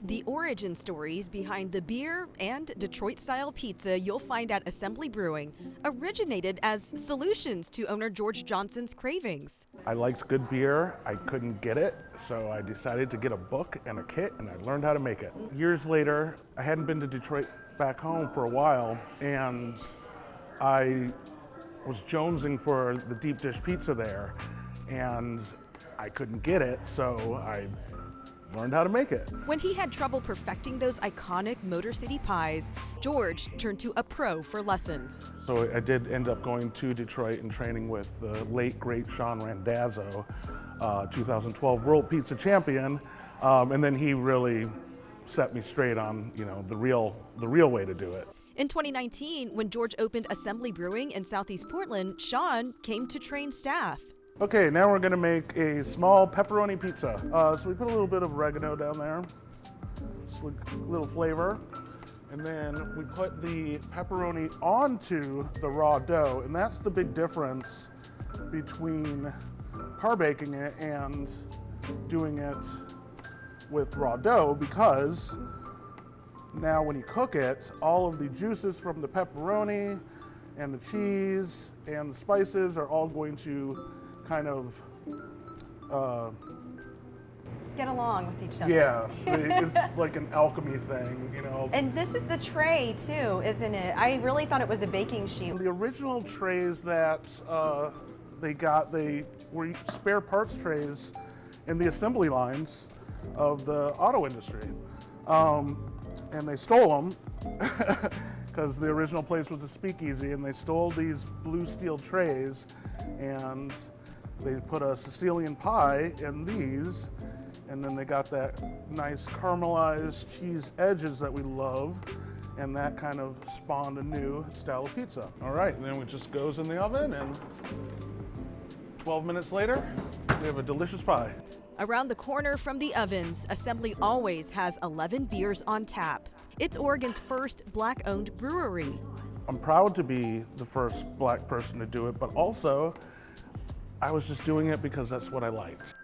The origin stories behind the beer and Detroit-style pizza you'll find at Assembly Brewing originated as solutions to owner George Johnson's cravings. I liked good beer. I couldn't get it, so I decided to get a book and a kit, and I learned how to make it. Years later, I hadn't been to Detroit back home for a while, and I was jonesing for the deep dish pizza there, and I couldn't get it, so I learned how to make it. When he had trouble perfecting those iconic Motor City pies, George turned to a pro for lessons. So I did end up going to Detroit and training with the late, great Sean Randazzo, 2012 World Pizza Champion, and then he really set me straight on, the real way to do it. In 2019, when George opened Assembly Brewing in Southeast Portland, Sean came to train staff. Okay, now we're gonna make a small pepperoni pizza. So we put a little bit of oregano down there, just a little flavor. And then we put the pepperoni onto the raw dough, and that's the big difference between par baking it and doing it with raw dough, because now when you cook it, all of the juices from the pepperoni and the cheese and the spices are all going to kind of get along with each other. Yeah, it's like an alchemy thing, And this is the tray too, isn't it? I really thought it was a baking sheet. The original trays that they were spare parts trays in the assembly lines of the auto industry. And they stole them because the original place was a speakeasy, and they stole these blue steel trays, and they put a Sicilian pie in these, and then they got that nice caramelized cheese edges that we love, and that kind of spawned a new style of pizza. All right, and then it just goes in the oven, and 12 minutes later, we have a delicious pie. Around the corner from the ovens, Assembly always has 11 beers on tap. It's Oregon's first Black-owned brewery. I'm proud to be the first Black person to do it, but also I was just doing it because that's what I liked.